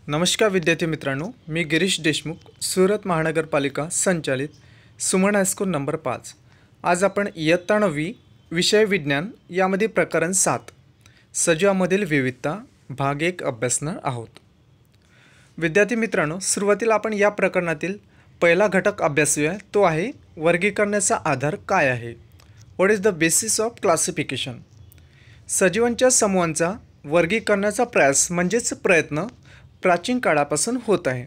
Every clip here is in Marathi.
नमस्कार विद्यार्थी मित्रांनो, मी गिरीश देशमुख, सुरत महानगरपालिका संचालित सुमन हायस्कूल नंबर 5। आज आपण इयत्ता 9वी विषय विज्ञान यामध्ये प्रकरण 7 सजीवांमधील विविधता भाग 1 अभ्यासणार आहोत। विद्यार्थी मित्रांनो, सुरुवातीला आपण या प्रकरणातील पहिला घटक अभ्यासूया, तो आहे वर्गीकरणाचा आधार काय आहे। What is the basis of classification. सजीवांच्या समूहांचा वर्गीकरणाचा प्रयास म्हणजेच प्रयत्न प्राचीन काळापासून होत आहे।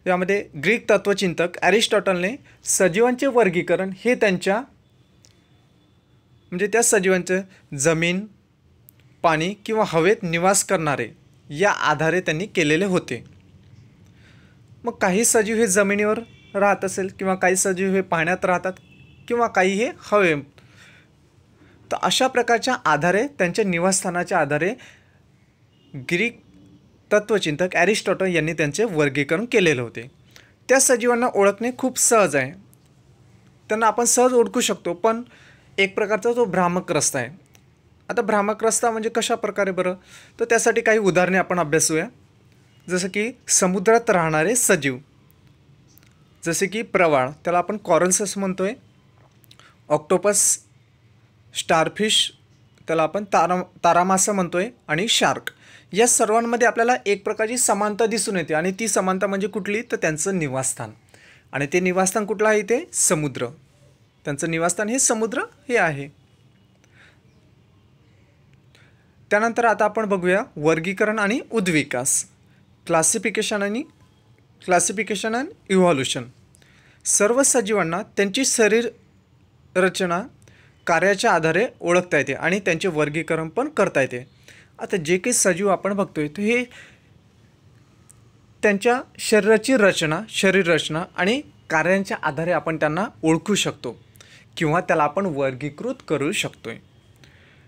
यामध्ये ग्रीक तत्वचिंतक अरिस्टॉटलने सजीवांचे वर्गीकरण हे त्यांच्या त्या सजीवांचे जमीन, पाणी किंवा हवेत निवास करणारे या आधारे त्यांनी केलेले होते। मग काही सजीव हे जमिनीवर राहत असेल किंवा काही सजीव हे पाण्यात राहतात किंवा काही हे हवे, तर अशा प्रकारच्या आधारे त्यांच्या निवासस्थानाच्या आधारे ग्रीक तत्वचिंतक अरिस्टॉटल यांनी त्यांचे वर्गीकरण केलेले होते। त्या सजीवांना ओळखणे खूप सहज आहे, त्यांना आपण सहज ओळखू शकतो, पण एक प्रकारचा तो भ्रामक रस्ता आहे। आता भ्रामक रस्ता म्हणजे कशा प्रकारे बरं, तर त्यासाठी काही उदाहरणे आपण अभ्यासूया। जसं की समुद्रात राहणारे सजीव, जसे की प्रवाळ, त्याला आपण कॉरल्स असं म्हणतोय, ऑक्टोपस, स्टारफिश, त्याला आपण तारामासा म्हणतोय, आणि शार्क। या सर्वांमध्ये आपल्याला एक प्रकारची समानता दिसून येते, आणि ती समानता म्हणजे कुठली, तर त्यांचं निवासस्थान, आणि ते निवासस्थान कुठलं आहे, ते समुद्र, त्यांचं निवासस्थान हे समुद्र हे आहे। त्यानंतर आता आपण बघूया वर्गीकरण आणि उद्विकास, क्लासिफिकेशन अँड इव्हॉल्युशन। सर्व सजीवांना त्यांची शरीर रचना कार्याच्या आधारे ओळखता येते आणि त्यांचे वर्गीकरण पण करता येते। आता जे काही सजीव आपण बघतोय तर हे त्यांच्या शरीराची रचना, शरीर रचना आणि कार्यांच्या आधारे आपण त्यांना ओळखू शकतो किंवा त्याला आपण वर्गीकृत करू शकतोय।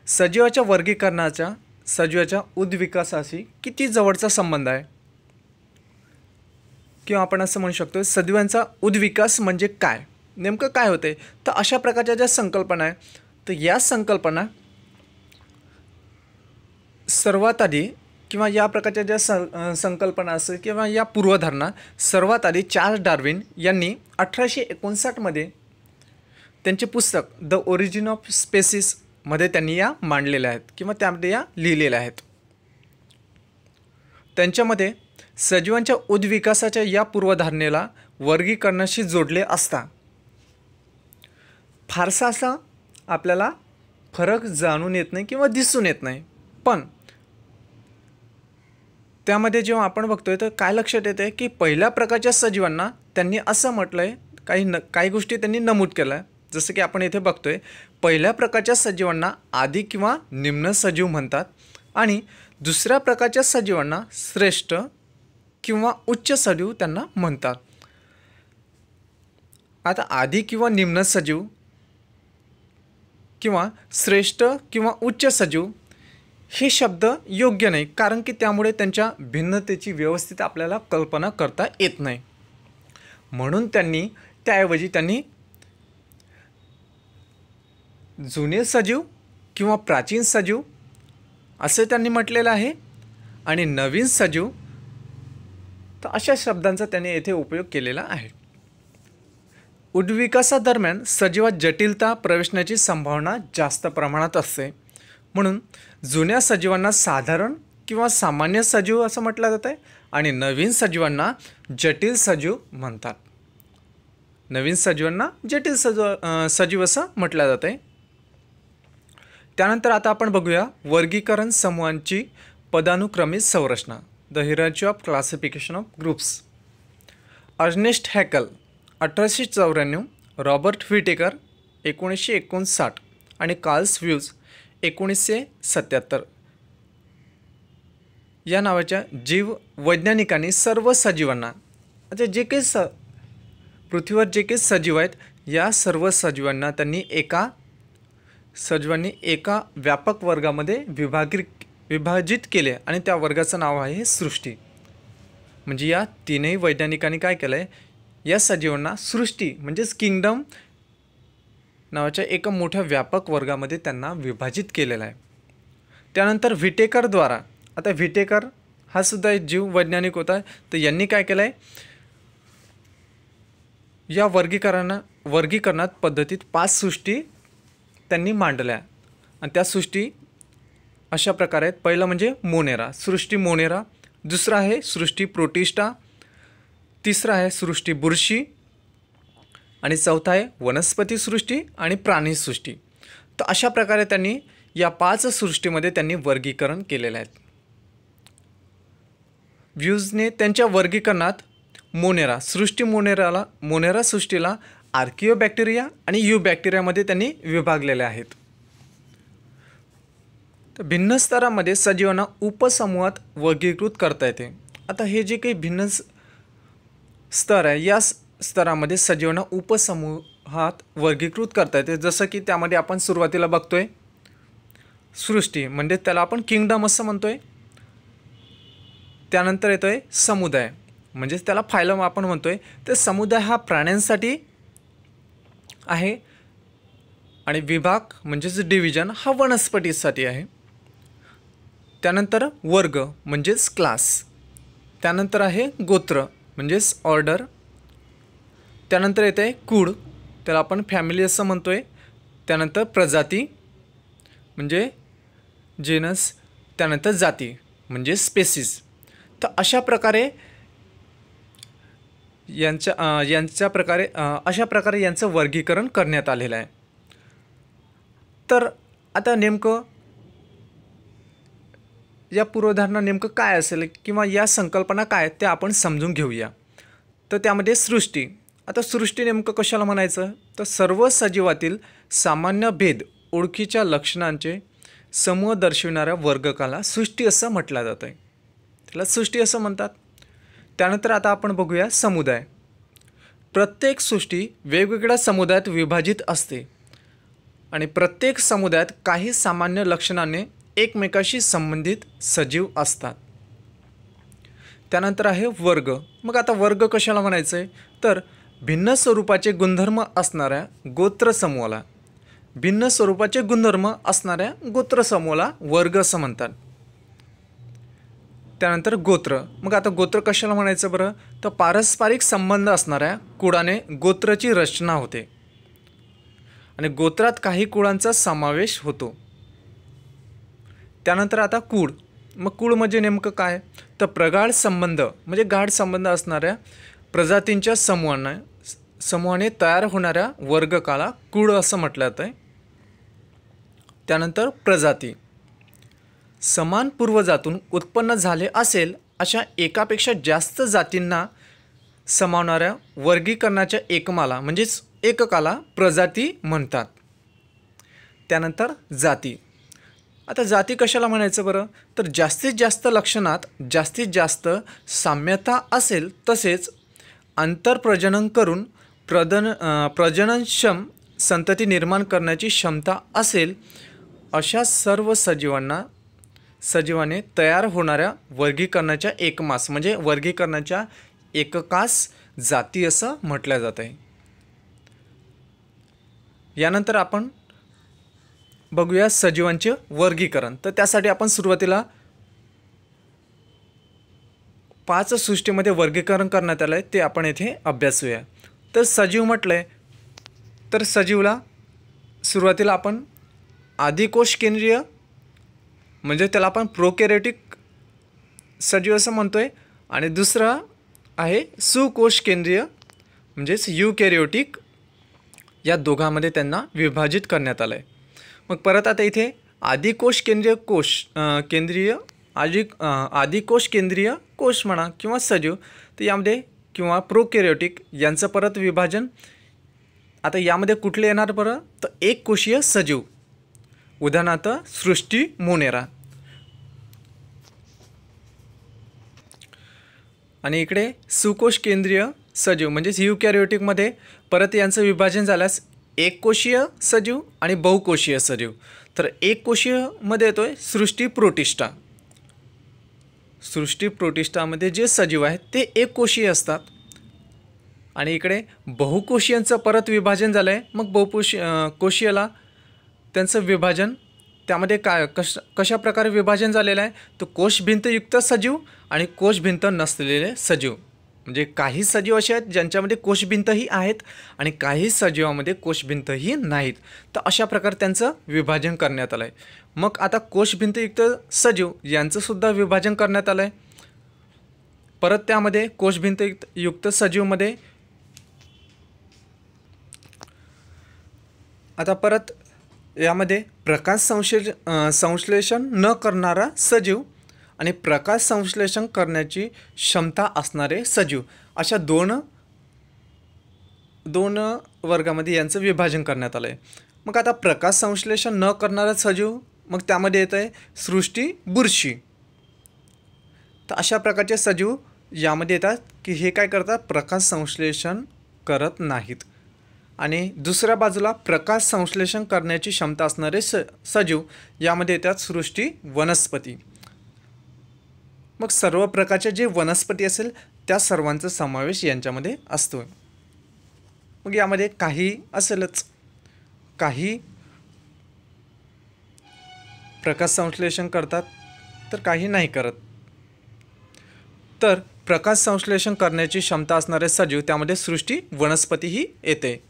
सजीवाच्या वर्गीकरणाचा सजीवाच्या उद्विकासाशी किती जवळचा संबंध आहे, किंवा आपण असं म्हणू शकतो सजीवांचा उद्विकास म्हणजे काय, नेमकं काय होते। तर अशा प्रकारच्या ज्या संकल्पना आहे, तर या संकल्पना सर्वात आधी किंवा या प्रकारच्या ज्या संकल्पना असेल किंवा या पूर्वधारणा सर्वात आधी चार्ल्स डार्विन यांनी 1859 मध्ये त्यांचे पुस्तक द ओरिजिन ऑफ स्पेसिस मध्ये त्यांनी या मांडलेल्या आहेत किंवा त्यामध्ये या लिहिलेल्या आहेत। त्यांच्यामध्ये सजीवांच्या उद्विकासाच्या या पूर्वधारणेला वर्गीकरणाशी जोडले असता फारसा असा आपल्याला फरक जाणून येत नाही किंवा दिसून येत नाही, पण त्यामध्ये जेव्हा आपण बघतोय तर काय लक्षात येते की पहिल्या प्रकारच्या सजीवांना त्यांनी असं म्हटलंय, काही गोष्टी त्यांनी नमूद केल्या आहे। जसं की आपण इथे बघतोय पहिल्या प्रकारच्या सजीवांना आदी किंवा निम्न सजीव म्हणतात, आणि दुसऱ्या प्रकारच्या सजीवांना श्रेष्ठ किंवा उच्च सजीव त्यांना म्हणतात। आता आदी किंवा निम्न सजीव किंवा श्रेष्ठ किंवा उच्च सजीव हे शब्द योग्य नाही, कारण की त्यामुळे त्यांच्या भिन्नतेची व्यवस्थित आपल्याला कल्पना करता येत नाही। म्हणून त्याऐवजी त्यांनी जुने सजीव किंवा प्राचीन सजीव असे त्यांनी म्हटलेलं आहे, आणि नवीन सजीव, तर अशा शब्दांचा त्यांनी येथे उपयोग केलेला आहे। उद्विकासादरम्यान सजीवात जटिलता प्रवेशण्याची संभावना जास्त प्रमाणात असते, म्हणून जुन्या सजीवांना साधारण किंवा सामान्य सजीव असं म्हटलं जातं आहे, आणि नवीन सजीवांना जटिल सजीव म्हणतात। नवीन सजीवांना जटिल सजीव असं म्हटलं जातं आहे। त्यानंतर आता आपण बघूया वर्गीकरण समूहांची पदानुक्रमित संरचना, the hierarchy of classification of groups. Ernest Haeckel 1894, Robert Whittaker 1959 आणि कार्ल स्व्यूज 1977 या नावाच्या जीव वैज्ञानिकांनी सर्व सजीवांना, म्हणजे जे काही पृथ्वीवर जे काही सजीव आहेत या सर्व सजीवांना त्यांनी एका व्यापक वर्गामध्ये विभाजित केले, आणि त्या वर्गाचं नाव आहे सृष्टी। म्हणजे या तीनही वैज्ञानिकांनी काय केलं आहे, या सजीवांना सृष्टी म्हणजेच किंगडम नावाच्या एका मोठ्या व्यापक वर्गामध्ये त्यांना विभाजित केलेलं आहे। त्यानंतर व्हिटेकरद्वारा, आता व्हिटेकर हा सुद्धा एक जीव वैज्ञानिक होता. तर यांनी काय केलं आहे, या वर्गीकरणात पद्धतीत 5 सृष्टी त्यांनी मांडल्या आणि त्या सृष्टी अशा प्रकारे आहेत. पहिलं म्हणजे मोनेरा, सृष्टी मोनेरा. दुसरा आहे सृष्टी प्रोटिस्टा. तिसरा आहे सृष्टी बुरशी. आणि चौथा आहे वनस्पती सृष्टी आणि प्राणीसृष्टी. तर अशा प्रकारे त्यांनी या 5 सृष्टीमध्ये त्यांनी वर्गीकरण केलेलं आहे. व्ह्यूजने त्यांच्या वर्गीकरणात मोनेरा सृष्टीला आर्किओबॅक्टेरिया आणि युबॅक्टेरियामध्ये त्यांनी विभागलेले आहेत. तर भिन्न स्तरामध्ये सजीवांना उपसमूहात वर्गीकृत करता येते. आता हे जे काही भिन्न स्तर आहे, या स्तरामध्ये सजीवांना उपसमूहात वर्गीकृत करता येते. जसं की त्यामध्ये आपण सुरुवातीला बघतोय सृष्टी, म्हणजे त्याला आपण किंगडम असं म्हणतोय. त्यानंतर येतोय समुदाय, म्हणजेच त्याला फायलम आपण म्हणतोय. तर समुदाय हा प्राण्यांसाठी आहे आणि विभाग म्हणजेच डिव्हिजन हा वनस्पतीसाठी आहे. त्यानंतर वर्ग म्हणजेच क्लास. त्यानंतर आहे गोत्र म्हणजेच ऑर्डर. त्यानंतर येते कुळ, त्याला आपण फॅमिली असं म्हणतोय. त्यानंतर प्रजाती म्हणजे जेनस. त्यानंतर जाती म्हणजे स्पेसिस. तर अशा प्रकारे अशा प्रकारे यांचं वर्गीकरण करण्यात आलेलं आहे. तर आता नेमकं या पूर्वधारणा नेमकं काय असेल किंवा या संकल्पना काय ते आपण समजून घेऊया. तर त्यामध्ये सृष्टी. आता सृष्टी नेमकं कशाला म्हणायचं, तर सर्व सजीवातील सामान्य भेद ओळखीच्या लक्षणांचे समूह दर्शविणाऱ्या वर्गकाला सृष्टी असं म्हटलं जातं आहे. त्याला सृष्टी असं म्हणतात. त्यानंतर आता आपण बघूया समुदाय. प्रत्येक सृष्टी वेगवेगळ्या समुदायात विभाजित असते आणि प्रत्येक समुदायात काही सामान्य लक्षणाने एकमेकाशी संबंधित सजीव असतात. त्यानंतर आहे वर्ग. मग आता वर्ग कशाला म्हणायचं आहे, तर भिन्न स्वरूपाचे गुणधर्म असणाऱ्या गोत्रसमूहाला वर्ग असं म्हणतात. त्यानंतर गोत्र. मग आता गोत्र कशाला म्हणायचं बरं, तर पारस्परिक संबंध असणाऱ्या कुळाने गोत्राची रचना होते आणि गोत्रात काही कुळांचा समावेश होतो. त्यानंतर आता कुळ. मग कुळ म्हणजे नेमकं काय, तर प्रगाढ संबंध म्हणजे गाढ संबंध असणाऱ्या प्रजातींच्या समूहाने तयार होणाऱ्या वर्गकाला कुळ असं म्हटलं जातं आहे. त्यानंतर प्रजाती. समान पूर्वजातून उत्पन्न झाले असेल अशा एकापेक्षा जास्त जातींना समावणाऱ्या वर्गीकरणाच्या एककाला प्रजाती म्हणतात. त्यानंतर जाती. आता जाती कशाला म्हणायचं बरं, तर जास्तीत जास्त लक्षणात जास्तीत जास्त साम्यता असेल तसेच आंतरप्रजनन करून प्रजननक्षम संतती निर्माण करण्याची क्षमता असेल अशा सर्व सजीवाने तयार होणाऱ्या वर्गीकरणाच्या एककास जाती असं म्हटलं जातं आहे. यानंतर आपण बघूया सजीवांचे वर्गीकरण. तर त्यासाठी आपण सुरुवातीला 5 सृष्टीमध्ये वर्गीकरण करण्यात आलं आहे ते आपण येथे अभ्यासूया. तर सजीव म्हटलंय, तर सजीवला सुरुवातीला आपण आदिकोश केंद्रीय म्हणजे त्याला आपण प्रोकॅरियोटिक सजीव असं म्हणतोय आणि दुसरा आहे सुकोश केंद्रीय म्हणजेच युकॅरियोटिक. या दोघांमध्ये त्यांना विभाजित करण्यात आलं आहे. मग परत आता इथे आदिकोश केंद्रीय कोश म्हणा किंवा सजीव, तर यामध्ये किंवा प्रोकॅरियोटिक यांचं परत विभाजन. आता यामध्ये कुठले येणार बरं, तर एक कोशीय सजीव, उदाहरणार्थ सृष्टी मोनेरा. आणि इकडे सुकोश केंद्रीय सजीव म्हणजेच युकॅरियोटिकमध्ये परत यांचं विभाजन झाल्यास एक कोशीय सजीव आणि बहुकोशीय सजीव. तर एक कोशीयमध्ये येतोय सृष्टी प्रोटिस्टामध्ये जे सजीव आहेत ते एक कोशीय असतात आणि इकडे बहुकोशीयांचं परत विभाजन झालं आहे. मग कोशीयला त्यांचं विभाजन त्यामध्ये काय कशा प्रकारे विभाजन झालेलं आहे, तर कोशभिंतयुक्त सजीव आणि कोशभिंत नसलेले सजीव. म्हणजे काही सजीव असे आहेत ज्यांच्यामध्ये कोशभिंतही आहेत आणि काही सजीवामध्ये कोशभिंतही नाहीत. तर अशा प्रकारे त्यांचं विभाजन करण्यात आलं आहे. मग आता कोशभिंतयुक्त सजीव यांचंसुद्धा विभाजन करण्यात आलं आहे. परत त्यामध्ये कोशभिंतयुक्त सजीवमध्ये आता परत यामध्ये प्रकाश संश्लेषण न करणारा सजीव आणि प्रकाश संश्लेषण करण्याची क्षमता असणारे सजीव अशा दोन वर्गामध्ये यांचं विभाजन करण्यात आलं आहे. मग आता प्रकाश संश्लेषण न करणारा सजीव, मग त्यामध्ये येतं आहे सृष्टी, बुरशी. तर अशा प्रकारचे सजीव यामध्ये येतात की हे काय करतात, प्रकाश संश्लेषण करत नाहीत. आणि दुसऱ्या बाजूला प्रकाश संश्लेषण करण्याची क्षमता असणारे सजीव यामध्ये येतात सृष्टी, वनस्पती. मग सर्व प्रकारचे जे वनस्पती असेल त्या सर्वांचा समावेश यांच्यामध्ये असतो. मग यामध्ये काही असेलच, काही प्रकाश संश्लेषण करतात तर काही नाही करत. तर प्रकाश संश्लेषण करण्याची क्षमता असणारे सजीव त्यामध्ये सृष्टी, वनस्पतीही येते.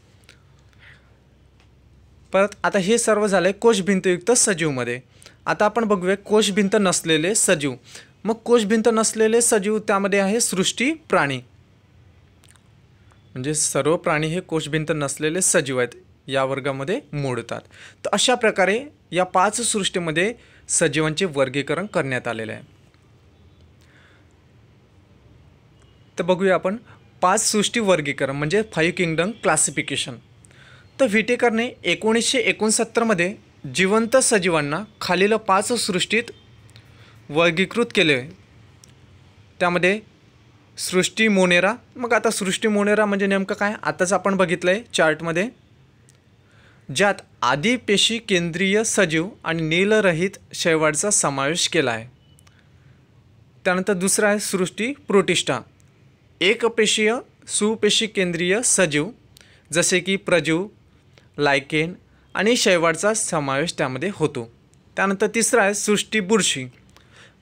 परत आता हे सर्व झाले कोशभिंतयुक्त सजीवमध्ये. आता आपण बघूया कोशभिंत नसलेले सजीव. मग कोशभिंत नसलेले सजीव त्यामध्ये आहे सृष्टी, प्राणी. म्हणजे सर्व प्राणी हे कोशभिंत नसलेले सजीव आहेत, या वर्गामध्ये मोडतात. तर अशा प्रकारे या 5 सृष्टीमध्ये सजीवांचे वर्गीकरण करण्यात आलेले आहे. तर बघूया आपण 5 सृष्टी वर्गीकरण म्हणजे 5 किंगडम क्लासिफिकेशन. तर व्हिटेकरने 1969मध्ये जिवंत सजीवांना खालील 5 सृष्टीत वर्गीकृत केले. त्यामध्ये सृष्टी मोनेरा. मग आता सृष्टी मोनेरा म्हणजे नेमकं काय, आताच आपण बघितलं आहे चार्टमध्ये, ज्यात आदिपेशी केंद्रीय सजीव आणि नीलरहित शैवालचा समावेश केला आहे. त्यानंतर दुसरा आहे सृष्टी प्रोटिस्टा, एकपेशीय सुपेशी केंद्रीय सजीव जसे की प्रजीव, लायकेन आणि शैवालचा समावेश त्यामध्ये होतो. त्यानंतर तिसरा आहे सृष्टी बुरशी.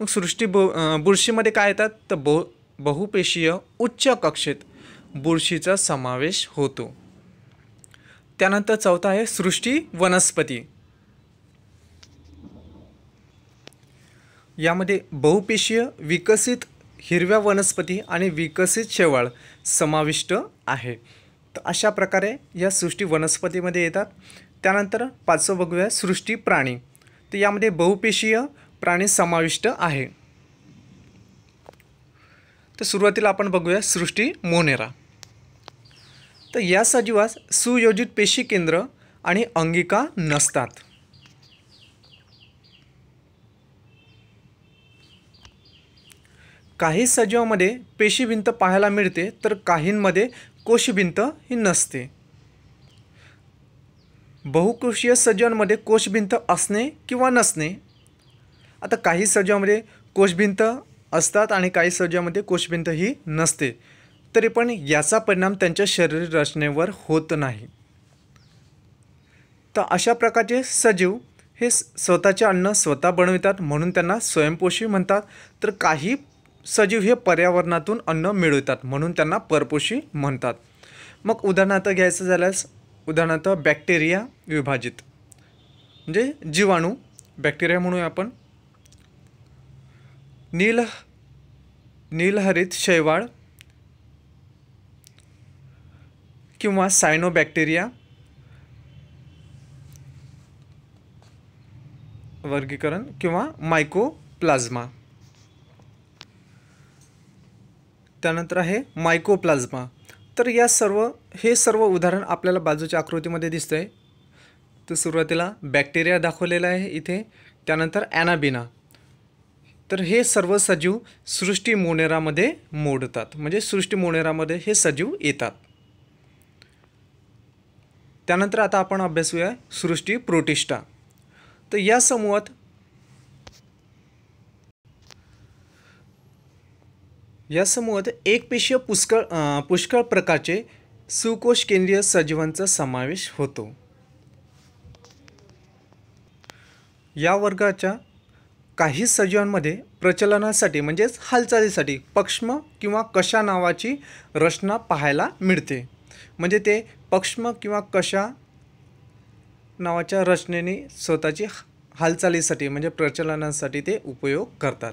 मग सृष्टी बुरशीमध्ये काय येतात, तर बहुपेशीय उच्च कक्षेत बुरशीचा समावेश होतो. त्यानंतर चौथा आहे सृष्टी वनस्पती. यामध्ये बहुपेशीय विकसित हिरव्या वनस्पती आणि विकसित शैवाल समाविष्ट आहे. तर अशा प्रकारे या सृष्टी वनस्पतीमध्ये येतात. त्यानंतर पाचवं बघूया सृष्टी प्राणी. तर यामध्ये बहुपेशीय प्राणी समाविष्ट आहे. तर सुरुवातीला आपण बघूया सृष्टी मोनेरा. तर या सजीवास सुयोजित पेशी केंद्र आणि अंगिका नसतात. काही सजीवांमध्ये पेशीभिंत पाहायला मिळते तर काहींमध्ये कोशभिंत ही नसते. बहुकोशीय सजीवांमध्ये कोशभिंत असणे किंवा नसणे. आता काही सजीवांमध्ये कोशभिंत असतात आणि काही सजीवांमध्ये कोशभिंत ही नसते, तरी पण याचा परिणाम त्यांच्या शरीर रचनेवर होत नाही. तर अशा प्रकारचे सजीव हे स्वतःचे अन्न स्वतः बनवितात म्हणून त्यांना स्वयंपोषी म्हणतात. तर काही सजीव हे पर्यावरणातून अन्न मिळवतात म्हणून त्यांना परपोषी म्हणतात. मग उदाहरणार्थ घ्यायचं झाल्यास उदाहरणार्थ बॅक्टेरिया विभाजित म्हणजे जीवाणू, बॅक्टेरिया म्हणूया आपण. नीलहरित शैवाल किंवा सायनोबॅक्टेरिया वर्गीकरण किंवा मायकोप्लाझ्मा. त्यानंतर आहे मायकोप्लाझ्मा. तर हे सर्व उदाहरण आपल्याला बाजूच्या आकृतीमध्ये दिसतंय. तर सुरुवातीला बॅक्टेरिया दाखवलेला आहे इथे, त्यानंतर ॲनाबिना. तर हे सर्व सजीव सृष्टी मोनेरामध्ये मोडतात म्हणजे सृष्टी मोनेरामध्ये हे सजीव येतात. त्यानंतर आता आपण अभ्यासूया सृष्टी प्रोटिस्टा. तर या समूहात एकपेशीय पुष्कळ प्रकारचे सुकोश केंद्रीय सजीवांचा समावेश होतो. या वर्गाच्या काही सजीवांमध्ये प्रचलनासाठी म्हणजेच हालचालीसाठी पक्ष्म किंवा कशा नावाची रचना पाहायला मिळते. म्हणजे ते पक्ष्म किंवा कशा नावाच्या रचनेने स्वतःची हालचालीसाठी म्हणजे प्रचलनासाठी ते उपयोग करतात.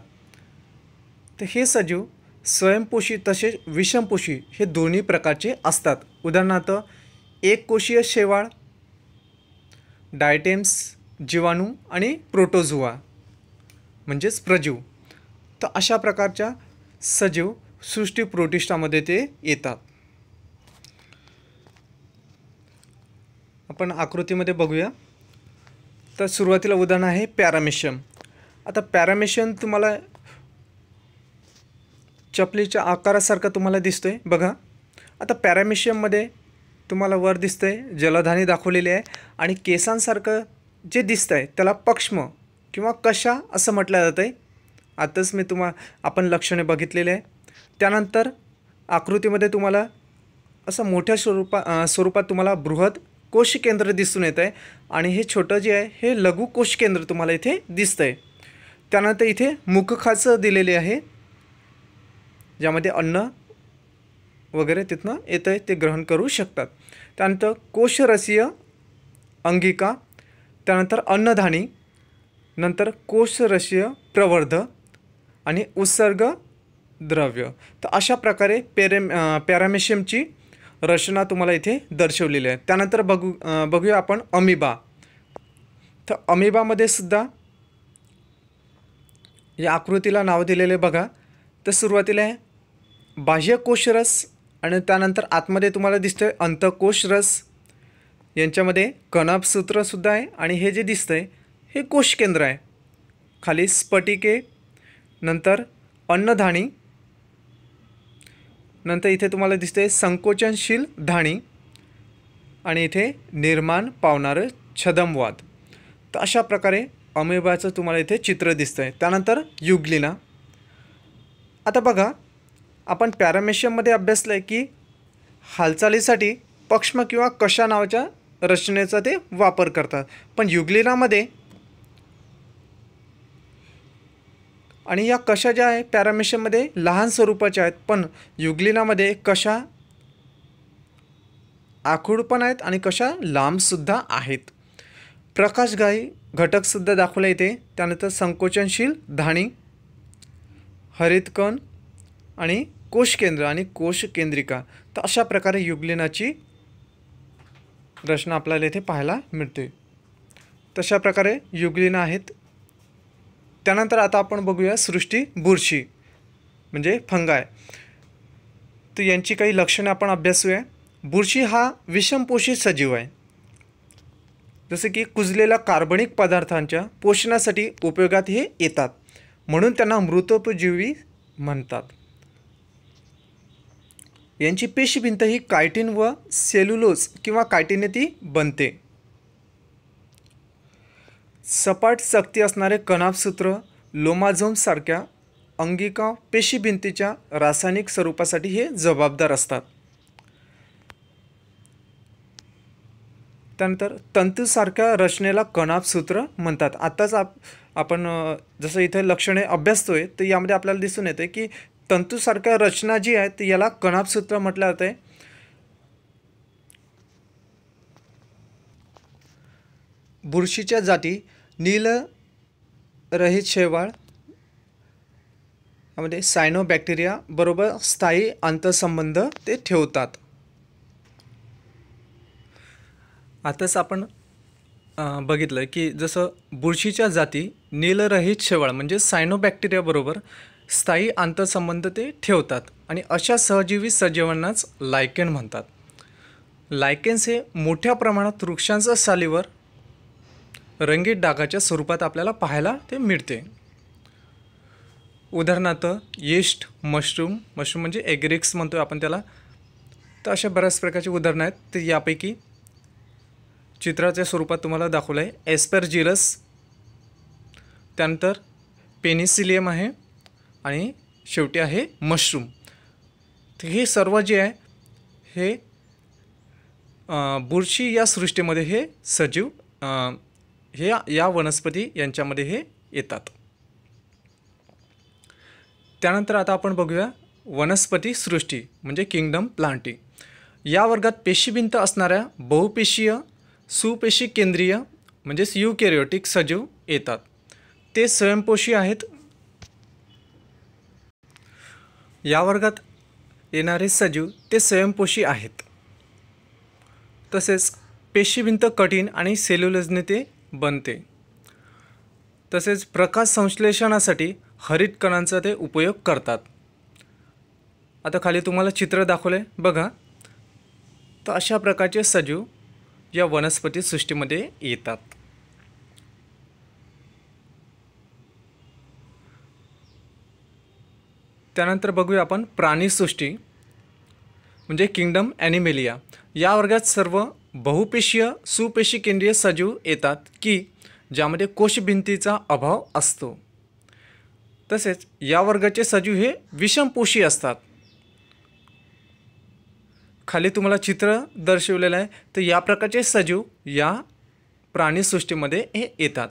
तर हे सजीव स्वयंपोषी तसेच विषमपोषी हे दोन्ही प्रकारचे असतात. उदाहरणार्थ एककोशीय शेवाळ, डायटेम्स, जीवाणू आणि प्रोटोझोआ म्हणजेच प्रजीव. तर अशा प्रकारच्या सजीव सृष्टी प्रोटिस्टामध्ये ते येतात. आपण आकृतीमध्ये बघूया. तर सुरुवातीला उदाहरण आहे पॅरामेशियम. आता पॅरामेशियम तुम्हाला चपलीच्या आकारासारखा तुम्हाला दिसतोय बघा. आता पॅरामेशियममध्ये तुम्हाला वर दिसतंय जलधानी दाखवलेली आहे आणि केसांसारखं जे दिसतंय त्याला पक्ष्म किंवा कशा असं म्हटलं जातं आहे. आताच मी आपण लक्षणे बघितलेले आहे. त्यानंतर आकृतीमध्ये तुम्हाला असं मोठ्या स्वरूपात तुम्हाला बृहद कोश केंद्र दिसून येतं आहे आणि हे छोटं जे आहे हे लघु कोश केंद्र तुम्हाला इथे दिसतं आहे. त्यानंतर इथे मुखखाचं दिलेले आहे ज्यामध्ये अन्न वगैरे तिथनं येतं आहे ते ग्रहण करू शकतात. त्यानंतर कोशरसीय अंगिका, त्यानंतर अन्नधानी, नंतर कोशरसीय प्रवर्ध आणि उत्सर्ग द्रव्य. तर अशा प्रकारे पॅरामेशियमची रचना तुम्हाला इथे दर्शवलेली आहे. त्यानंतर बघूया आपण अमिबा. तर अमिबामध्ये सुद्धा या आकृतीला नाव दिलेले बघा. तर सुरुवातीला आहे बाह्य कोशरस आणि त्यानंतर आतमध्ये तुम्हाला दिसतंय अंतकोशरस. यांच्यामध्ये कणपसूत्रसुद्धा आहे आणि हे जे दिसतंय हे कोशकेंद्र आहे. खाली स्फटिके, नंतर अन्नधानी, नंतर इथे तुम्हाला दिसतंय संकोचनशील धाणी आणि इथे निर्माण पावणारं छदमवाद. तर अशा प्रकारे अमिबाचं तुम्हाला इथे चित्र दिसतंय. त्यानंतर युग्लिना. आता बघा आपण पॅरामेशियममध्ये अभ्यासलं आहे की हालचालीसाठी पक्ष्म किंवा कशा नावाच्या रचनेचा ते वापर करतात. पण युग्लिनामध्ये आणि या कशा ज्या आहे पॅरामेशियममध्ये लहान स्वरूपाच्या आहेत, पण युग्लिनामध्ये कशा आखूड पण आहेत आणि कशा लांबसुद्धा आहेत. प्रकाशग्राही घटकसुद्धा दाखवले येते. त्यानंतर संकोचनशील धाणी, हरितकण आणि कोशकेंद्र आणि कोशकेंद्रिका. तर अशा प्रकारे युग्लिनाची रचना आपल्याला इथे पाहायला मिळते. तशा प्रकारे युग्लिना आहेत. त्यानंतर आता आपण बघूया सृष्टी बुरशी म्हणजे फंगाय. तर यांची काही लक्षणे आपण अभ्यासूया. बुरशी हा विषमपोषी सजीव आहे. जसे की कुजलेल्या कार्बनिक पदार्थांच्या पोषणासाठी उपयोगात हे येतात, म्हणून त्यांना मृतोपजीवी म्हणतात. यांची पेशीभिंत ही कायटिन व सेल्युलोज किंवा कायटिने ती बनते. सपाट चकती असणारे कणापसूत्र लोमाझोम सारख्या अंगिका पेशीभिंतीच्या रासायनिक स्वरूपासाठी हे जबाबदार असतात. त्यानंतर तंतूसारख्या रचनेला कणापसूत्र म्हणतात. आत्ताच आपण जसं इथे लक्षणे अभ्यासतोय तर यामध्ये आपल्याला दिसून येते की तंतूसारख्या रचना जी आहे ती याला कणापसूत्र म्हटलं जाते. बुरशीच्या जाती नीलरहित शेवाळ यामध्ये सायनोबॅक्टेरिया बरोबर स्थायी आंतरसंबंध ते ठेवतात. आताच आपण बघितलं की जसं बुरशीच्या जाती नीलरहित शेवाळ म्हणजे सायनोबॅक्टेरिया बरोबर स्थायी आंतरसंबंध ते ठेवतात आणि अशा सहजीवी सजीवांनाच लायकेन म्हणतात. लायकेन्स हे मोठ्या प्रमाणात वृक्षांच्या सालीवर रंगीत डागाच्या स्वरूपात आपल्याला पाहायला ते मिळते. उदाहरणार्थ येस्ट, मशरूम म्हणजे एग्रिक्स म्हणतो आपण त्याला. तर अशा बऱ्याच प्रकारची उदाहरणं आहेत. तर यापैकी चित्राच्या स्वरूपात तुम्हाला दाखवलं आहे एस्परजिलस, त्यानंतर पेनिसिलियम आहे आणि शेवटी आहे मशरूम. तर हे सर्व जे आहे हे बुरशी या सृष्टीमध्ये हे सजीव हे या वनस्पती यांच्यामध्ये हे येतात. त्यानंतर आता आपण बघूया वनस्पती सृष्टी म्हणजे किंगडम प्लांटी. या वर्गात पेशीभिंत असणाऱ्या बहुपेशीय सुपेशी केंद्रीय म्हणजेच युकॅरियोटिक सजीव येतात. ते स्वयंपोषी आहेत. या वर्गात येणारे सजीव ते स्वयंपोषी आहेत. तसेच पेशीभिंत कठीण आणि सेल्युलोजने ते बनते. तसेच प्रकाश संश्लेषणासाठी हरित कणांचा ते उपयोग करतात. आता खाली तुम्हाला चित्र दाखवले बघा. तर अशा प्रकारचे सजीव या वनस्पती सृष्टीमध्ये येतात. त्यानंतर बघूया आपण प्राणीसृष्टी म्हणजे किंगडम ॲनिमेलिया. या वर्गात सर्व बहुपेशीय सुपेशी केंद्रीय सजीव येतात की ज्यामध्ये कोशभिंतीचा अभाव असतो. तसेच या वर्गाचे सजीव हे विषमपोषी असतात. खाली तुम्हाला चित्र दर्शवलेलं आहे. तर या प्रकारचे सजीव या प्राणीसृष्टीमध्ये हे येतात.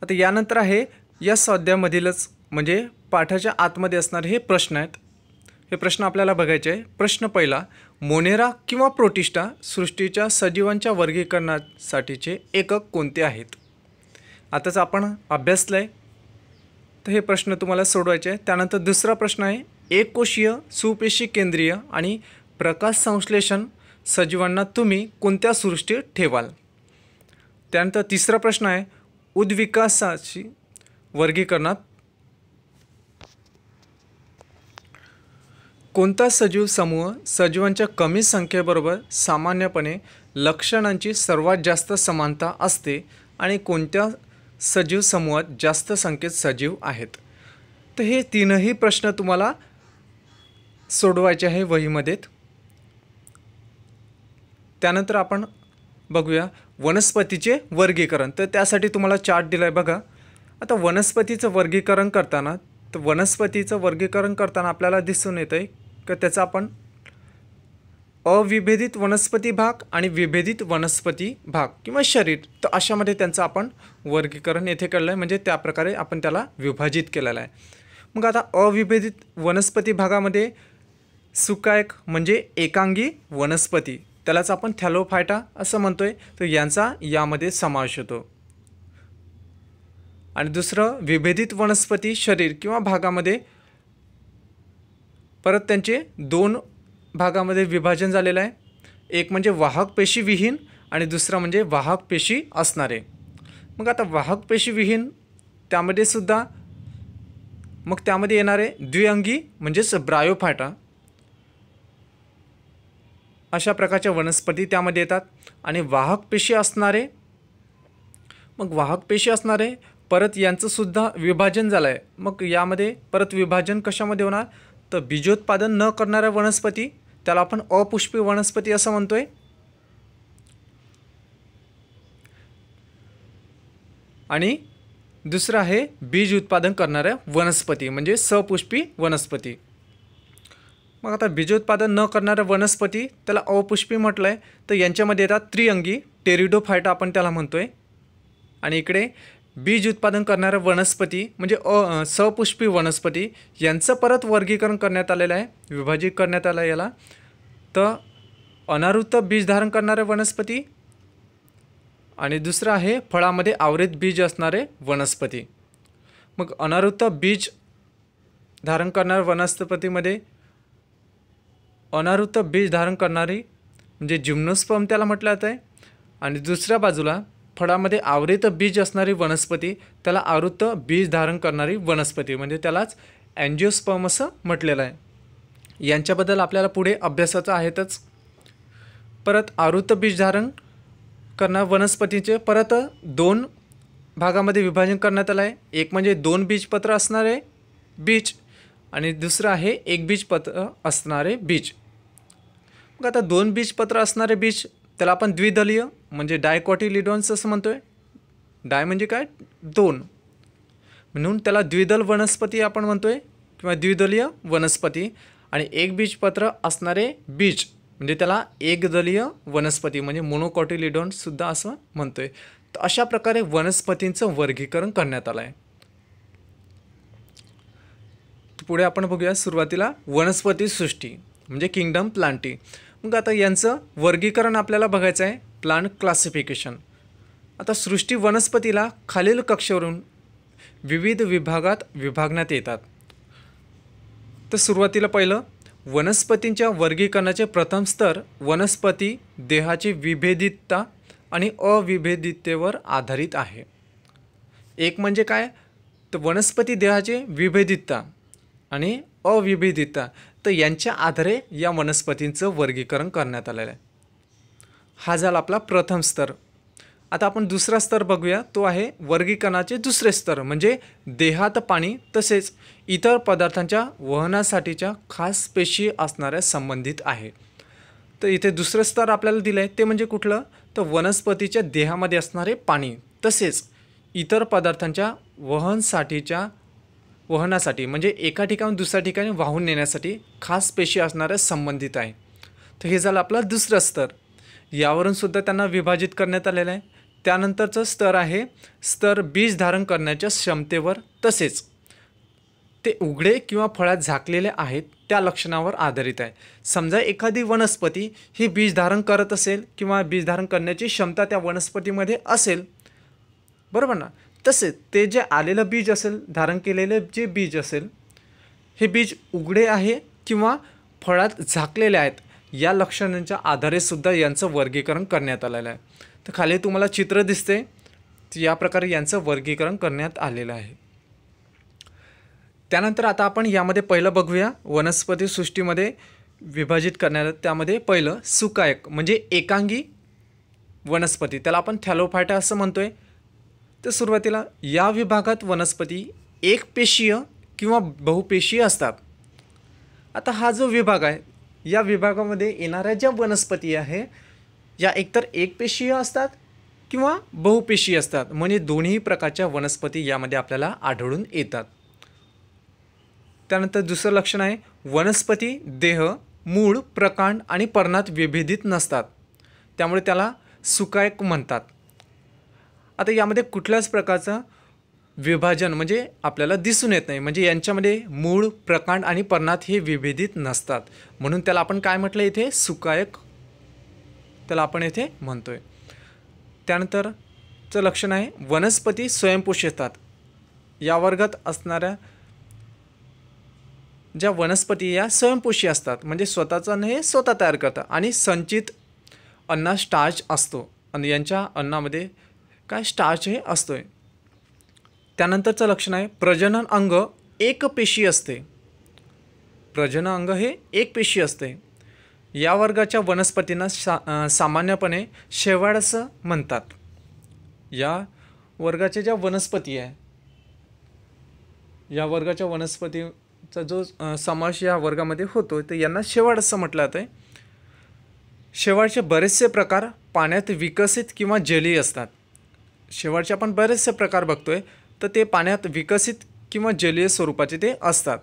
आता यानंतर आहे या स्वाध्यायामधीलच म्हणजे पाठाच्या आतमध्ये असणारे हे प्रश्न आहेत. हे प्रश्न आपल्याला बघायचे आहे. प्रश्न पहिला, मोनेरा किंवा प्रोटिस्टा सृष्टीच्या सजीवांच्या वर्गीकरणासाठीचे एकक कोणते आहेत? आताच आपण अभ्यासलं आहे. तर हे प्रश्न तुम्हाला सोडवायचे आहे. त्यानंतर दुसरा प्रश्न आहे, एककोशीय सुपेशी केंद्रीय आणि प्रकाश संश्लेषण सजीवांना तुम्ही कोणत्या सृष्टीत ठेवाल? त्यानंतर तिसरा प्रश्न आहे, उद्विकासाची वर्गीकरणात कोणता सजीव समूह सजीवांच्या कमी संख्येबरोबर सामान्यपणे लक्षणांची सर्वात जास्त समानता असते आणि कोणत्या सजीव समूहात जास्त संख्येत सजीव आहेत? तर हे तीनही प्रश्न तुम्हाला सोडवायचे आहे वहीमध्ये. त्यानंतर आपण बघूया वनस्पतीचे वर्गीकरण. तर त्यासाठी तुम्हाला चार्ट दिला आहे बघा. आता वनस्पतीचं वर्गीकरण करताना आपल्याला दिसून येतं आहे की त्याचं आपण अविभेदित वनस्पती भाग आणि विभेदित वनस्पती भाग किंवा शरीर, तर अशामध्ये त्यांचं आपण वर्गीकरण येथे केलं आहे. म्हणजे त्याप्रकारे आपण त्याला विभाजित केलेलं आहे. मग आता अविभेदित वनस्पती भागामध्ये सुकायक म्हणजे एकांगी वनस्पती, त्यालाच आपण थॅलोफायटा असं म्हणतोय, तर यांचा यामध्ये समावेश होतो. आणि दुसरं विभेदित वनस्पती शरीर किंवा भागामध्ये परत त्यांचे दोन भागामध्ये विभाजन झालेलं आहे. एक म्हणजे वाहक पेशी विहीन आणि दुसरा म्हणजे वाहक पेशी असणारे. मग आता वाहक पेशी विहीन त्यामध्ये सुद्धा मग त्यामध्ये येणारे द्विअंगी म्हणजेच ब्रायोफायटा अशा प्रकारच्या वनस्पती त्यामध्ये येतात. आणि वाहक पेशी असणारे परत यांचं सुद्धा विभाजन झालं आहे. मग यामध्ये परत विभाजन कशामध्ये होणार? तर बीजोत्पादन न करणाऱ्या वनस्पती, त्याला आपण अपुष्पी वनस्पती असं म्हणतोय. आणि दुसरं आहे बीज उत्पादन करणाऱ्या वनस्पती म्हणजे सपुष्पी वनस्पती. मग आता बीजोत्पादन न करणाऱ्या वनस्पती त्याला अपुष्पी म्हटलं आहे. तर यांच्यामध्ये येतात त्रिअंगी टेरिडोफायटा आपण त्याला म्हणतोय. आणि इकडे बीज उत्पादन करणाऱ्या वनस्पती म्हणजे सपुष्पी वनस्पती यांचं परत वर्गीकरण करण्यात आलेलं आहे, विभाजित करण्यात आलं याला. तर अनावृत्त बीज धारण करणाऱ्या वनस्पती आणि दुसरं आहे फळामध्ये आवृत बीज असणारे वनस्पती. मग अनावृत्त बीज धारण करणाऱ्या वनस्पतीमध्ये अनावृत्त बीज धारण करणारी म्हणजे जिम्नोस्पर्म त्याला म्हटलं जातं आहे. आणि दुसऱ्या बाजूला फळामध्ये आवृत बीज असणारी वनस्पती त्याला आवृत्त बीज धारण करणारी वनस्पती म्हणजे त्यालाच अँजिओस्पर्म असं म्हटलेलं आहे. यांच्याबद्दल आपल्याला पुढे अभ्यासाचं आहेतच. परत आवृत्त बीज धारण करणाऱ्या वनस्पतीचे परत दोन भागामध्ये विभाजन करण्यात आलं आहे. एक म्हणजे दोन बीजपत्र असणारे बीज आणि दुसरं आहे एक बीजपत्र असणारे बीज. मग आता दोन बीजपत्र असणारे बीज त्याला आपण द्विदलीय म्हणजे डायकॉटिलिडॉन्स असं म्हणतोय. डाय म्हणजे काय? दोन, म्हणून त्याला द्विदल वनस्पती आपण म्हणतोय किंवा द्विदलीय वनस्पती. आणि एक बीजपत्र असणारे बीज म्हणजे त्याला एकदलीय वनस्पती म्हणजे मोनोकॉटिलिडॉन्ससुद्धा असं म्हणतोय. तर अशा प्रकारे वनस्पतींचं वर्गीकरण करण्यात आलं आहे. पुढे आपण बघूया सुरुवातीला वनस्पती सृष्टी म्हणजे किंगडम प्लांटी. मग आता यांचं वर्गीकरण आपल्याला बघायचं आहे, प्लांट क्लासिफिकेशन. आता सृष्टी वनस्पतीला खालील कक्षेवरून विविध विभागात विभागण्यात येतात. तर सुरुवातीला पहिलं वनस्पतींच्या वर्गीकरणाचे प्रथम स्तर वनस्पती देहाची विभेदितता आणि अविभेदिततेवर आधारित आहे. एक म्हणजे काय, तर वनस्पती देहाचे विभेदितता आणि अविभेदितता, तर यांच्या आधारे या वनस्पतींचं वर्गीकरण करण्यात आलेलं आहे. हा झाला आपला प्रथम स्तर. आता आपण दुसरा स्तर बघूया, तो आहे वर्गीकरणाचे दुसरे स्तर म्हणजे देहात पाणी तसेच इतर पदार्थांच्या वहनासाठीच्या खास पेशी असणाऱ्या संबंधित आहे. तर इथे दुसरं स्तर आपल्याला दिलं आहे ते म्हणजे कुठलं, तर वनस्पतीच्या देहामध्ये असणारे पाणी तसेच इतर पदार्थांच्या वहनासाठी म्हणजे एका ठिकाणून दुसऱ्या ठिकाणी वाहून नेण्यासाठी खास पेशी असणाऱ्या संबंधित आहे. तर हे झालं आपला दुसरं स्तर. यावरून सुद्धा त्यांना विभाजित करण्यात आलेलं आहे. त्यानंतरचं स्तर आहे स्तर बीज धारण करण्याच्या क्षमतेवर तसेच ते उघडे किंवा फळात झाकलेले आहेत त्या लक्षणावर आधारित आहे. समजा एखादी वनस्पती ही बीज धारण करत असेल किंवा बीज धारण करण्याची क्षमता त्या वनस्पतीमध्ये असेल, बरोबर ना, तसेच ते जे आलेलं बीज असेल, धारण केलेले जे बीज असेल, हे बीज उघडे आहे किंवा फळात झाकलेले आहेत या लक्षणांच्या आधारे सुद्धा यांचं वर्गीकरण करण्यात आलेलं आहे. तर खाली तुम्हाला चित्र दिसते, या प्रकारे यांचं वर्गीकरण करण्यात आलेलं आहे. त्यानंतर आता आपण यामध्ये पहिलं बघूया वनस्पती सृष्टीमध्ये विभाजित करण्यात. त्यामध्ये पहिलं सुकायक म्हणजे एकांगी वनस्पती, त्याला आपण थॅलोफायटा असं म्हणतोय. तर सुरुवातीला या विभागात वनस्पती एकपेशीय किंवा बहुपेशीय असतात. आता हा जो विभाग आहे, या विभागामध्ये येणाऱ्या ज्या वनस्पती आहे या एकतर एकपेशीय असतात किंवा बहुपेशीय असतात, म्हणजे दोन्ही प्रकारच्या वनस्पती यामध्ये आपल्याला आढळून येतात. त्यानंतर दुसरं लक्षण आहे वनस्पती देह मूळ, प्रकांड आणि पर्णात विभेदित नसतात, त्यामुळे त्याला सुकायक म्हणतात. आता यामध्ये कुठल्याच प्रकारचं विभाजन म्हणजे आपल्याला दिसून येत नाही, म्हणजे यांच्यामध्ये मूळ, प्रकांड आणि पर्णात हे विभेदित नसतात, म्हणून त्याला आपण काय म्हटलं इथे, सुकायक त्याला आपण इथे म्हणतोय. त्यानंतरचं लक्षण आहे वनस्पती स्वयंपोषी असतात. या वर्गात असणाऱ्या ज्या वनस्पती या स्वयंपोषी असतात, म्हणजे स्वतःचं हे स्वतः तयार करतात आणि संचित अन्नात स्टार्च असतो आणि यांच्या अन्नामध्ये काय स्टार्च हे असतोय. त्यानंतरचं लक्षण आहे प्रजनन अंग एकपेशी असते. प्रजनन अंग हे एकपेशी असते. या वर्गाच्या वनस्पतींना सामान्यपणे शेवाळ असं म्हणतात. या वर्गाच्या ज्या वनस्पती आहे, या वर्गाच्या वनस्पतीचा जो समावेश या वर्गामध्ये होतो तर यांना शेवाळ असं म्हटलं जातं. शेवाळचे बरेचसे प्रकार पाण्यात विकसित किंवा जलीय असतात. शेवाळचे आपण बरेचसे प्रकार बघतोय, तर ते पाण्यात विकसित किंवा जलीय स्वरूपाचे ते असतात.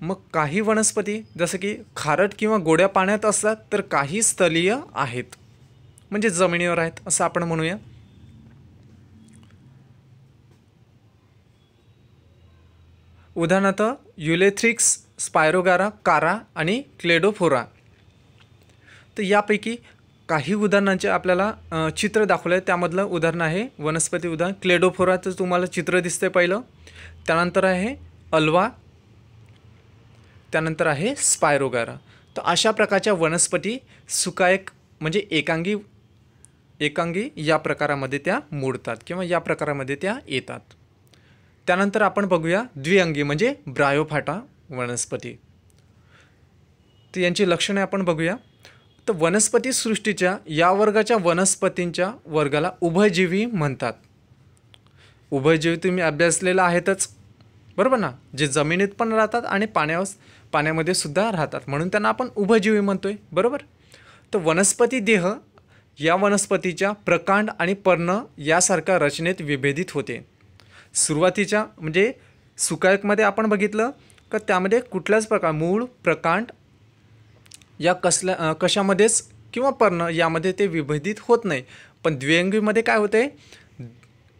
मग काही वनस्पती जसं की खारट किंवा गोड्या पाण्यात असतात, तर काही स्थलीय आहेत म्हणजे जमिनीवर आहेत असं आपण म्हणूया. उदाहरणार्थ युलेथ्रिक्स, स्पायरोगारा, कारा आणि क्लेडोफोरा. तर यापैकी काही उदाहरणांचे आपल्याला चित्र दाखवलं आहे. त्यामधलं उदाहरण आहे वनस्पती उदाहरण क्लेडोफोराचं तुम्हाला चित्र दिसतंय पहिलं. त्यानंतर आहे अल्वा, त्यानंतर आहे स्पायरोगारा. तर अशा प्रकारच्या वनस्पती सुकायक म्हणजे एकांगी या प्रकारामध्ये त्या मोडतात किंवा या प्रकारामध्ये त्या येतात. त्यानंतर आपण बघूया द्विअंगी म्हणजे ब्रायोफाटा वनस्पती. तर यांची लक्षणे आपण बघूया. तर वनस्पती सृष्टीच्या या वर्गाच्या वनस्पतींच्या वर्गाला उभयजीवी म्हणतात. उभयजीवी तुम्ही अभ्यासलेला आहेतच, बरोबर ना, जे जमिनीत पण राहतात आणि पाण्यामध्ये सुद्धा राहतात, म्हणून त्यांना आपण उभयजीवी म्हणतोय, बरोबर. तर वनस्पती देह या वनस्पतीच्या प्रकांड आणि पर्ण यासारख्या रचनेत विभेदित होते. सुरुवातीच्या म्हणजे सुकायकमध्ये आपण बघितलं का त्यामध्ये कुठल्याच प्रकार मूळ, प्रकांड या कशामध्येच किंवा पर्ण यामध्ये ते विभेदित होत नाही. पण द्विअंगीमध्ये काय होते,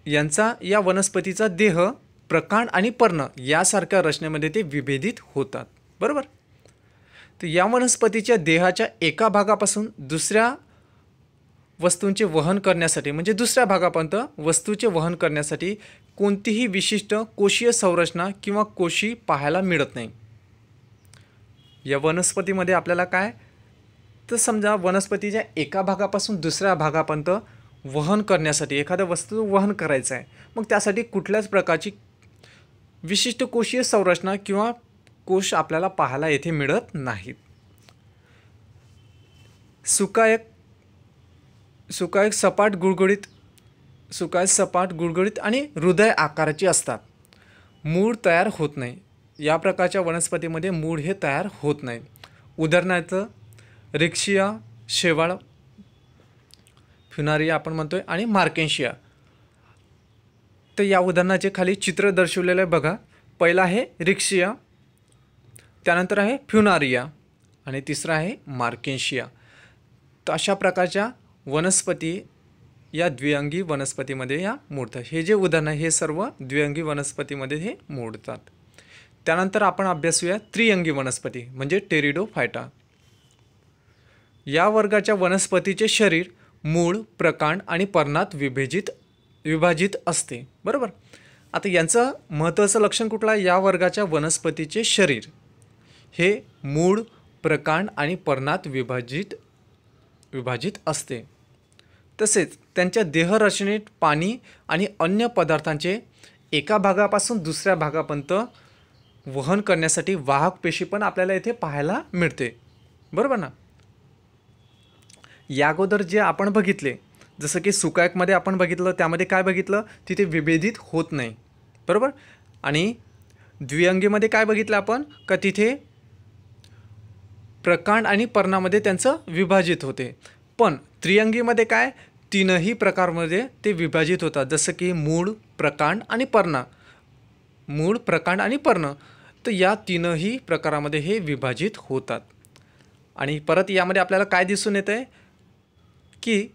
यांचा या वनस्पतीचा देह, प्रकांड आणि पर्ण यासारख्या रचनेमध्ये ते विभेदित होतात. बरोबर. तर या वनस्पतीच्या देहाच्या एका भागापासून दुसऱ्या वस्तूंचे वहन करण्यासाठी, म्हणजे दुसऱ्या भागापर्यंत वस्तूचे वहन करण्यासाठी कोणतीही विशिष्ट कोशीय संरचना किंवा कोशी पाहायला मिळत नाही. या वनस्पतीमध्ये आपल्याला काय, तर समजा वनस्पतीच्या एका भागापासून दुसऱ्या भागापर्यंत वहन करण्यासाठी एखाद्या वस्तू वहन करायचं आहे, मग त्यासाठी कुठल्याच प्रकारची विशिष्ट कोशीय संरचना किंवा कोश आपल्याला पाहायला येथे मिळत नाहीत. सुकायक सपाट गुळगुळीत आणि हृदय आकाराची असतात. मूळ तयार होत नाही. या प्रकारच्या वनस्पतीमध्ये मूळ हे तयार होत नाही. उदाहरणार्थ रिक्शिया, शेवाळ, फ्युनारिया आपण म्हणतोय आणि मार्केन्शिया. तर या उदाहरणाचे खाली चित्र दर्शवलेलं आहे बघा. पहिला आहे रिक्शिया, त्यानंतर आहे फ्युनारिया आणि तिसरा आहे मार्केन्शिया. तर अशा प्रकारच्या वनस्पती या द्विअंगी वनस्पतीमध्ये या मोडतात. हे जे उदाहरण आहे हे सर्व द्विअंगी वनस्पतीमध्ये हे मोडतात. त्यानंतर आपण अभ्यासूया त्रिअंगी वनस्पती म्हणजे टेरिडोफायटा. या वर्गाच्या वनस्पतीचे शरीर मूळ, प्रकांड आणि पर्णात विभाजित असते. बरोबर. आता यांचं महत्त्वाचं लक्षण कुठलं आहे, या वर्गाच्या वनस्पतीचे शरीर हे मूळ, प्रकांड आणि पर्णात विभाजित असते. तसेच त्यांच्या देहरचनेत पाणी आणि अन्य पदार्थांचे एका भागापासून दुसऱ्या भागापर्यंत वहन करण्यासाठी वाहक पेशी पण आपल्याला इथे पाहायला मिळते. बरोबर ना. या अगोदर जे आपण बघितले, जसं की सुकायकमध्ये आपण बघितलं, त्यामध्ये काय बघितलं, तिथे विभेदित होत नाही. बरोबर. आणि द्विअंगीमध्ये काय बघितलं आपण, का तिथे प्रकांड आणि पर्णामध्ये त्यांचं विभाजित होते. पण त्रिअंगीमध्ये काय, तीनही प्रकारमध्ये ते विभाजित होतात. जसं की मूळ, प्रकांड आणि पर्ण. तर या तीनही प्रकारामध्ये हे विभाजित होतात. आणि परत यामध्ये आपल्याला काय दिसून येतं आहे की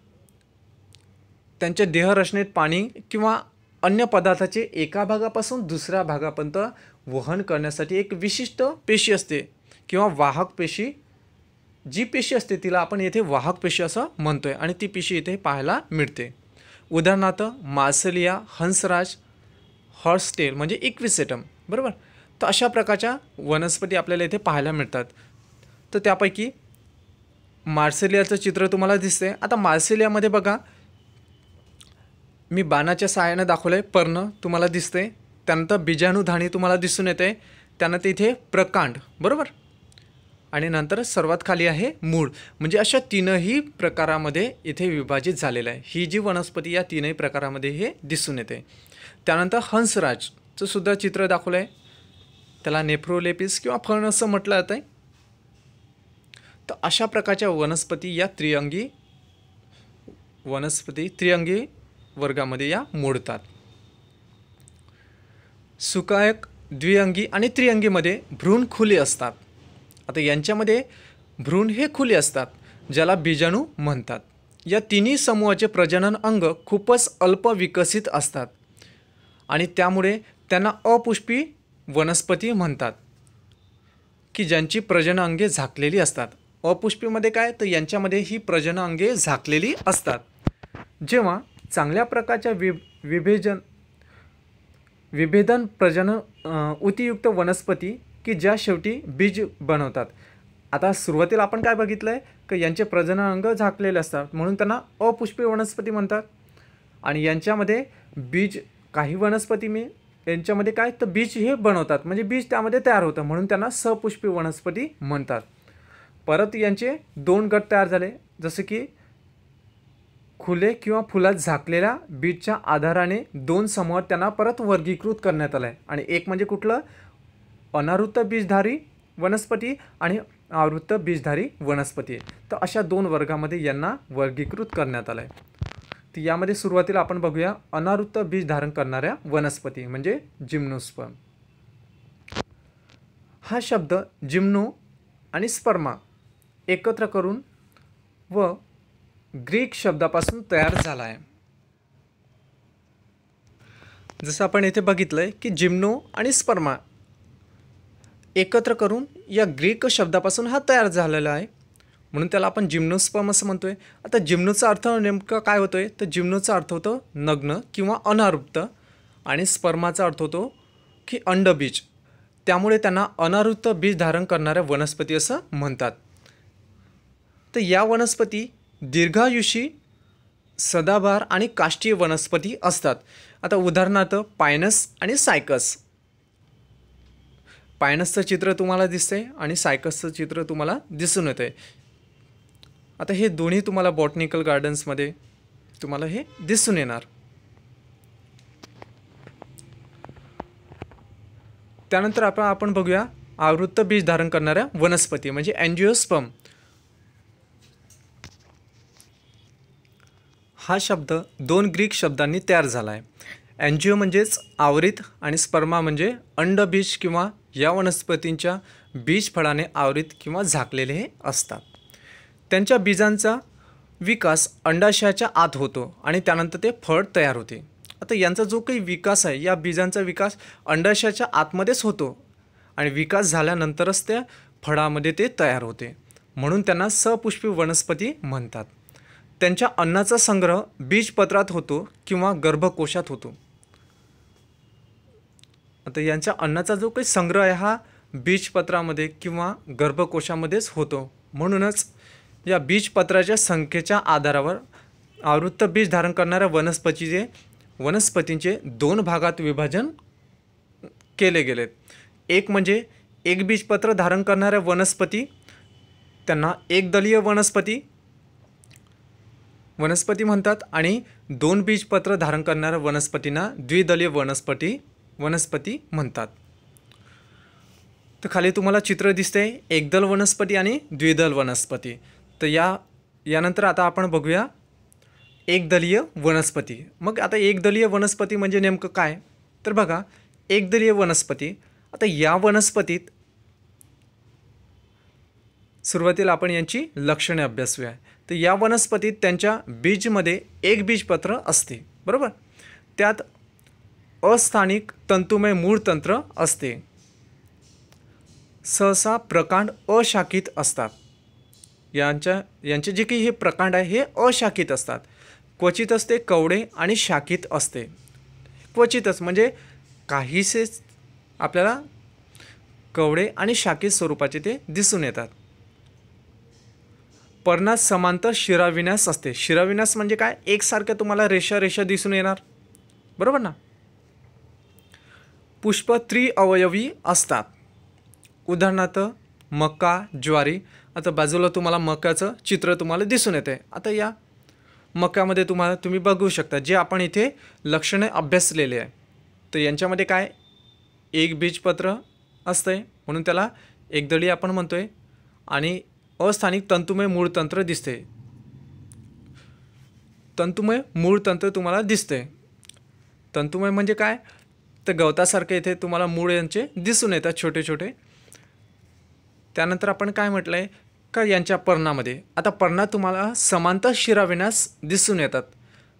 त्यांच्या देहरचनेत पाणी किंवा अन्य पदार्थाचे एका भागापासून दुसऱ्या भागापर्यंत वहन करण्यासाठी एक विशिष्ट पेशी असते किंवा वाहक पेशी. जी पेशी असते तिला आपण येथे वाहक पेशी असं म्हणतोय आणि ती पेशी इथे पाहायला मिळते. उदाहरणार्थ मार्सेलिया, हंसराज, हॉर्सटेल म्हणजे इक्विसेटम. बरोबर. तर अशा प्रकारच्या वनस्पती आपल्याला इथे पाहायला मिळतात. तर त्यापैकी मार्सेलियाचं चित्र तुम्हाला दिसते. आता मार्सेलियामध्ये बघा, मी बाणाच्या सहाय्याने दाखवलं आहे. पर्ण तुम्हाला दिसते, त्यानंतर बीजाणुधानी तुम्हाला दिसून येते, त्यानंतर इथे प्रकांड. बरोबर. आणि नंतर सर्वात खाली आहे मूळ. म्हणजे अशा तीनही प्रकारामध्ये इथे विभाजित झालेलं आहे. ही जी वनस्पती या तीनही प्रकारामध्ये हे दिसून येते. त्यानंतर हंसराजचं सुद्धा चित्र दाखवलं आहे. त्याला नेफ्रोलेपिस किंवा फण असं म्हटलं जातं आहे. तर अशा प्रकारच्या वनस्पती या त्रिअंगी वर्गामध्ये या मोडतात. सुकायक, द्विअंगी आणि त्रिअंगीमध्ये भ्रूण खुले असतात. आता यांच्यामध्ये भ्रूण हे खुले असतात, ज्याला बीजाणू म्हणतात. या तिन्ही समूहाचे प्रजनन अंग खूपच अल्प विकसित असतात आणि त्यामुळे त्यांना अपुष्पी वनस्पती म्हणतात, की ज्यांची प्रजनन अंगे झाकलेली असतात. अपुष्पीमध्ये काय, तर यांच्यामध्ये ही प्रजनन अंगे झाकलेली असतात. जेव्हा चांगल्या प्रकारच्या विभेदन प्रजनन उतीयुक्त वनस्पती की ज्या शेवटी बीज बनवतात. आता सुरुवातीला आपण काय बघितलं आहे, की यांचे प्रजनन अंग झाकलेले असतात म्हणून त्यांना अपुष्पी वनस्पती म्हणतात. आणि यांच्यामध्ये बीज, काही वनस्पती यांच्यामध्ये काय, तर बीज हे बनवतात, म्हणजे बीज त्यामध्ये तयार होतं म्हणून त्यांना सपुष्पी वनस्पती म्हणतात. परत यांचे दोन गट तयार झाले, जसं की खुले किंवा फुलात झाकलेल्या बीजच्या आधाराने दोन समूहात त्यांना परत वर्गीकृत करण्यात आलं आहे. आणि एक म्हणजे कुठलं, अनावृत्त बीजधारी वनस्पती आणि आवृत्त बीजधारी वनस्पती. तर अशा दोन वर्गामध्ये यांना वर्गीकृत करण्यात आलं आहे. तर यामध्ये सुरुवातीला आपण बघूया अनावृत्त बीज धारण करणाऱ्या वनस्पती म्हणजे जिम्नोस्पर्म. हा शब्द जिम्नो आणि स्पर्मा एकत्र करून व ग्रीक शब्दापासून तयार झाला आहे। जसं आपण येथे बघितलंय की जिम्नो आणि स्पर्मा एकत्र करून या ग्रीक शब्दापासून हा तयार झालेला आहे, म्हणून त्याला आपण जिम्नोस्पर्म असं म्हणतोय। आता जिम्नोचा अर्थ नेमका काय होतोय, तर जिम्नोचा अर्थ होतो नग्न किंवा अनावृत्त आणि स्पर्माचा अर्थ होतो की अंडबीज, त्यामुळे त्यांना अनावृत्त बीज धारण करणाऱ्या वनस्पती असं म्हणतात। तर या वनस्पती दीर्घायुषी सदाबहार आणि काष्टीय वनस्पती असतात। आता उदाहरणार्थ पायनस आणि सायकस। पायनसचं चित्र तुम्हाला दिसतंय आणि सायकसचं चित्र तुम्हाला दिसून येतंय। आता हे दोन्ही तुम्हाला बॉटनिकल गार्डन्समध्ये तुम्हाला हे दिसून येणार। त्यानंतर आपण बघूया आवृत्त बीज धारण करणाऱ्या वनस्पती म्हणजे अँजिओस्पर्म। हा शब्द दोन ग्रीक शब्दांनी तयार झाला आहे। अँजिओ म्हणजेच आवरित आणि स्पर्मा म्हणजे अंडबीज किंवा या वनस्पतींच्या बीज फळाने आवरित किंवा झाकलेले हे असतात। त्यांच्या बीजांचा विकास अंडाशयाच्या आत होतो आणि त्यानंतर ते फळ तयार होते। आता यांचा जो काही विकास आहे, या बीजांचा विकास अंडाशयाच्या आतमध्येच होतो आणि विकास झाल्यानंतरच त्या फळामध्ये ते तयार होते, म्हणून त्यांना सपुष्पी वनस्पती म्हणतात। त्यांच्या अन्नाचा संग्रह बीजपत्रात होतो किंवा गर्भकोशात होतो। आता यांच्या अन्नाचा जो काही संग्रह आहे हा बीजपत्रामध्ये किंवा गर्भकोशामध्येच होतो, म्हणूनच या बीजपत्राच्या संख्येच्या आधारावर आवृत्त बीज धारण करणाऱ्या वनस्पतींचे दोन भागात विभाजन केले गेले। एक म्हणजे एक बीजपत्र धारण करणाऱ्या वनस्पती, त्यांना एकदलीय वनस्पती म्हणतात आणि दोन बीजपत्र धारण करणाऱ्या वनस्पतींना द्विदलीय वनस्पती म्हणतात। तर खाली तुम्हाला चित्र दिसते एकदल वनस्पती आणि द्विदल वनस्पती। तर यानंतर आता आपण बघूया एकदलीय वनस्पती। मग आता एकदलीय वनस्पती म्हणजे नेमकं काय, तर बघा एकदलीय वनस्पती, आता या वनस्पतीत सुरुवातीला आपण यांची लक्षणे अभ्यासूया। तर या वनस्पतीत त्यांच्या बीजमध्ये एक बीजपत्र असते, बरोबर, त्यात अस्थानिक तंतुमय मूळतंत्र असते। सहसा प्रकांड अशाखित असतात। यांचे जे काही हे प्रकांड आहे हे अशाखित असतात। क्वचितच ते कवडे आणि शाखित असते। क्वचितच म्हणजे काहीसेच आपल्याला कवडे आणि शाखित स्वरूपाचे ते दिसून येतात। पर्णात समांतर शिराविन्यास असते। शिराविन्यास म्हणजे काय, एकसारख्या तुम्हाला रेषा दिसून येणार, बरोबर ना। पुष्प त्रिअवयवी असतात। उदाहरणार्थ मका, ज्वारी। आता बाजूला तुम्हाला मकाचं चित्र तुम्हाला दिसून येते। आता या मकामध्ये तुम्ही बघू शकता जे आपण इथे लक्षणे अभ्यासलेले आहे। तर यांच्यामध्ये काय एक बीजपत्र असते, म्हणून त्याला एकदळी आपण म्हणतोय, आणि अस्थानिक तंतुमय मूळतंत्र दिसते। तंतुमय मूळतंत्र तुम्हाला दिसते। तंतुमय म्हणजे काय, तर गवतासारखे इथे तुम्हाला मूळ यांचे दिसून येतात छोटे छोटे। त्यानंतर आपण काय म्हटलंय का यांच्या पर्णामध्ये, आता पर्णात तुम्हाला समांतर शिराविन्यास दिसून येतात,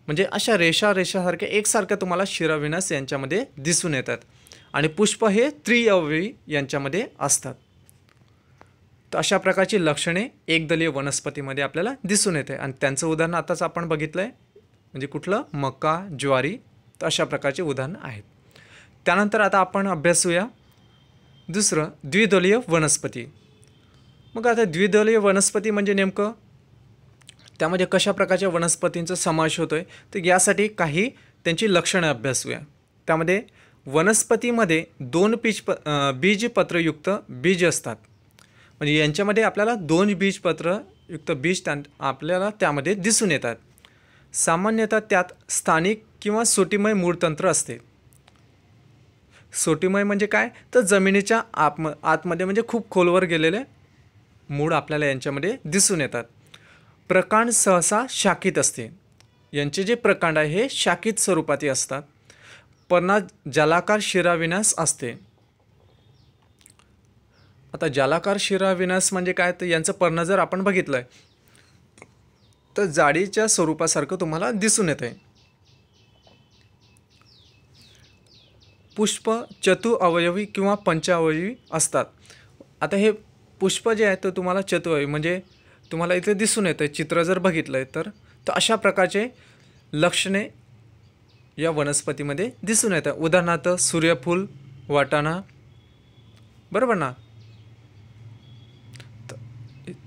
म्हणजे अशा रेषासारख्या एकसारख्या तुम्हाला शिराविन्यास यांच्यामध्ये दिसून येतात, आणि पुष्प हे त्रिअवयवी यांच्यामध्ये असतात। तर अशा प्रकारची लक्षणे एकदलीय वनस्पतीमध्ये आपल्याला दिसून येते, आणि त्यांचं उदाहरण आताच आपण बघितलंय, म्हणजे कुठलं, मका, ज्वारी। तर अशा प्रकारचे उदाहरणं आहेत। त्यानंतर आता आपण अभ्यासूया दुसरं द्विदलीय वनस्पती। मग आता द्विदलीय वनस्पती म्हणजे नेमकं त्यामध्ये कशा प्रकारच्या वनस्पतींचा समावेश होतोय, तर यासाठी काही त्यांची लक्षणे अभ्यासूया। त्यामध्ये वनस्पतीमध्ये दोन बीजपत्रयुक्त बीज असतात, म्हणजे यांच्यामध्ये आपल्याला दोन बीजपत्रयुक्त बीज आपल्याला त्यामध्ये दिसून येतात। सामान्यतः त्यात स्थानिक किंवा सोटीमय मूळतंत्र असते। सोटीमय म्हणजे काय, तर जमिनीच्या आतमध्ये म्हणजे खूप खोलवर गेलेले मूळ आपल्याला यांच्यामध्ये दिसून येतात। प्रकांड सहसा शाखित असते। यांचे जे प्रकांड आहे हे शाखित स्वरूपाचे असतात। पर्णात जलाकार शिराविन्यास असते। आता जालाकार शिराविन्यास म्हणजे काय, तर यांचं पर्ण जर आपण बघितलं तर जाळीच्या स्वरूपासारखं तुम्हाला दिसून येत आहे. पुष्प चतुअवयवी किंवा पंचावयवी असतात. आता हे पुष्प जे आहे ते तुम्हाला चतुअवयवी म्हणजे तुम्हाला इथे दिसून येतं, चित्र जर बघितलं तर अशा प्रकारचे लक्षणे या वनस्पतीमध्ये दिसून येतात. उदाहरणार्थ सूर्यफूल, वाटाणा, बरोबर ना.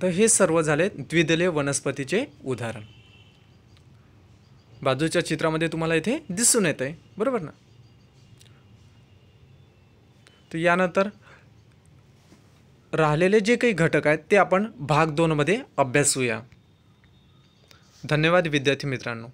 तर हे सर्व झाले द्विदलीय वनस्पतीचे उदाहरण. बाजूच्या चित्रामध्ये तुम्हाला इथे दिसून येत आहे, बरोबर ना. तर यानंतर राहिलेले जे काही घटक आहेत ते आपण भाग 2 मध्ये अभ्यासूया. धन्यवाद विद्यार्थी मित्रांनो.